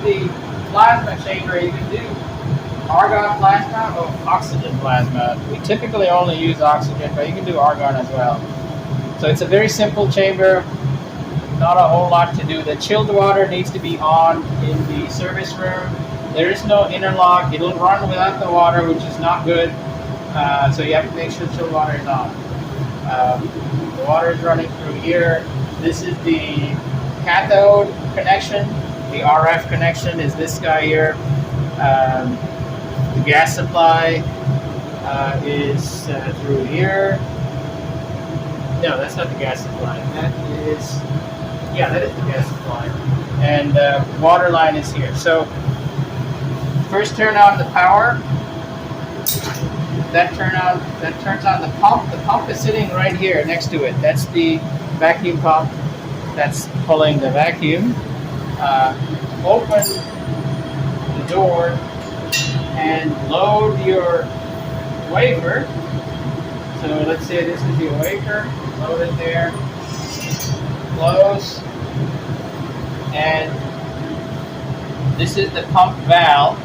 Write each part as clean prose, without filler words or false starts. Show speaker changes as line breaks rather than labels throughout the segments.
the plasma chamber. You can do argon plasma or oxygen plasma. We typically only use oxygen, but you can do argon as well. So it's a very simple chamber, not a whole lot to do. The chilled water needs to be on in the service room. There is no interlock. It'll run without the water, which is not good. So you have to make sure chilled water is on. The water is running through here. This is the cathode connection. The RF connection is this guy here. The gas supply is through here. No, that's not the gas supply. That is the gas supply. And water line is here. So first turn on the power. That turns on the pump. The pump is sitting right here next to it. That's the vacuum pump that's pulling the vacuum. Open the door and load your wafer. So let's say this is your wafer. Load it there. Close. And this is the pump valve.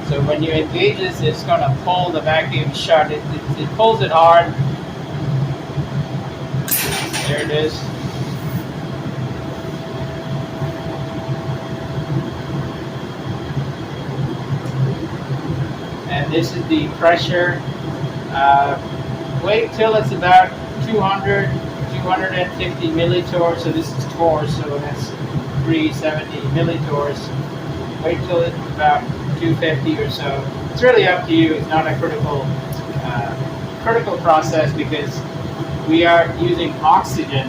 So when you engage this, it's going to pull the vacuum shut. It pulls it hard. There it is. And this is the pressure. Wait till it's about 200, 250 millitorrs. So this is torrs, so that's 370 millitorrs. Wait till it's about 250 or so. It's really up to you. It's not a critical process because we are using oxygen.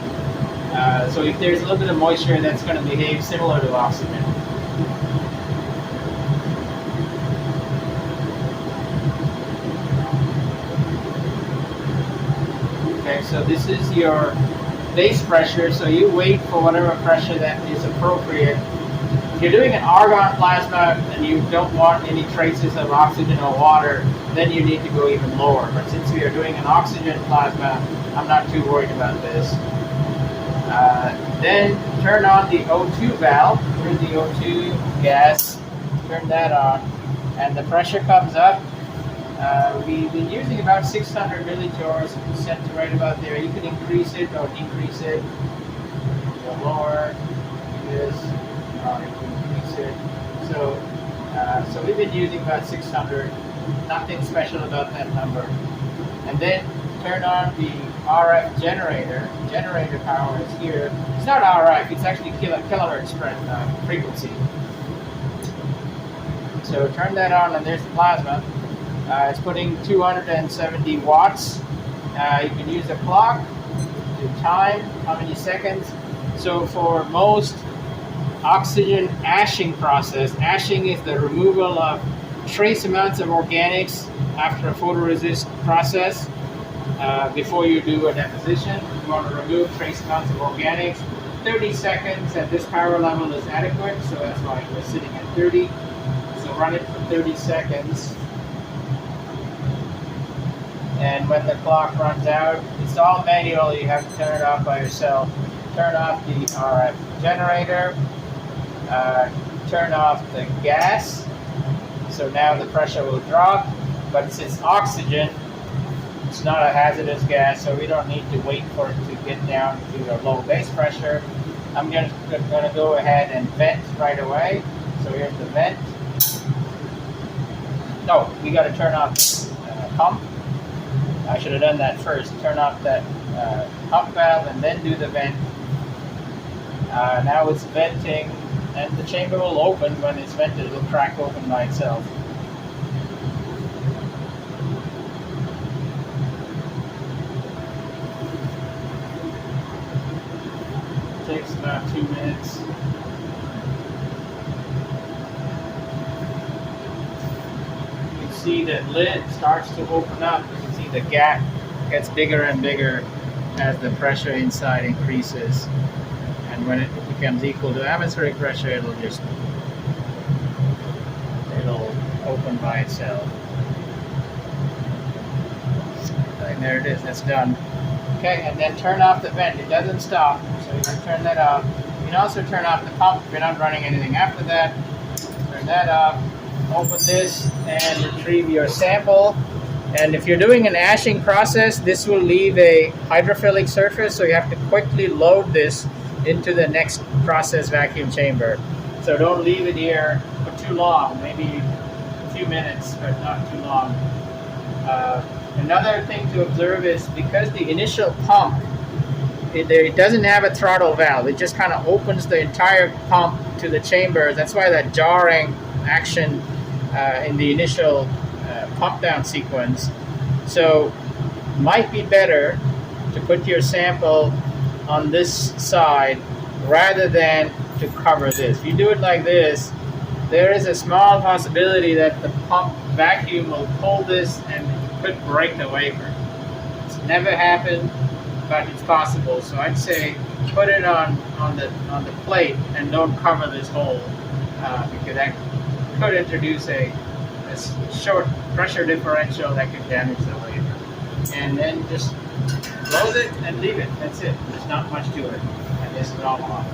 So if there's a little bit of moisture, that's going to behave similar to oxygen. Okay, so this is your base pressure. So you wait for whatever pressure that is appropriate. If you're doing an argon plasma and you don't want any traces of oxygen or water, then you need to go even lower. But since we are doing an oxygen plasma, I'm not too worried about this. Then turn on the O2 valve. Here's the O2 gas. Turn that on. And the pressure comes up. We've been using about 600 millitorrs. It's set to right about there. You can increase it or decrease it. Go lower. Do this. Increase it. So we've been using about 600. Nothing special about that number. And then turn on the RF generator. Generator power is here. It's not RF. It's actually kilohertz frequency. So turn that on, and there's the plasma. It's putting 270 watts. You can use a clock to time how many seconds. So for most oxygen ashing process, ashing is the removal of trace amounts of organics after a photoresist process. Before you do a deposition, you want to remove trace amounts of organics. 30 seconds at this power level is adequate, so that's why we're sitting at 30. So run it for 30 seconds. And when the clock runs out, it's all manual. You have to turn it off by yourself. Turn off the RF generator. Turn off the gas. So now the pressure will drop. But since oxygen, it's not a hazardous gas, so we don't need to wait for it to get down to a low base pressure. I'm going to go ahead and vent right away. So here's the vent. No, we got to turn off the pump. I should have done that first. Turn off that pump valve and then do the vent. Now it's venting, and the chamber will open. When it's vented, it will crack open by itself. It takes about 2 minutes. You can see that lid starts to open up. You can see the gap gets bigger and bigger as the pressure inside increases. And when it becomes equal to atmospheric pressure, it'll open by itself. And there it is, that's done. Okay, and then turn off the vent. It doesn't stop, so you're going to turn that off. can also turn off the pump if you're not running anything after that. Turn that off. Open this and retrieve your sample. And if you're doing an ashing process, this will leave a hydrophilic surface, so you have to quickly load this into the next process vacuum chamber. So don't leave it here for too long, maybe a few minutes, but not too long. Another thing to observe is because the initial pump, it doesn't have a throttle valve. It just kind of opens the entire pump to the chamber. That's why that jarring action in the initial pump down sequence. So might be better to put your sample on this side rather than to cover this. If you do it like this, there is a small possibility that the pump vacuum will pull this and could break the wafer. It's never happened, but it's possible. So I'd say put it on the plate and don't cover this hole because that could introduce a short pressure differential that could damage the wafer. And then just close it and leave it. That's it. There's not much to it. And this is all off.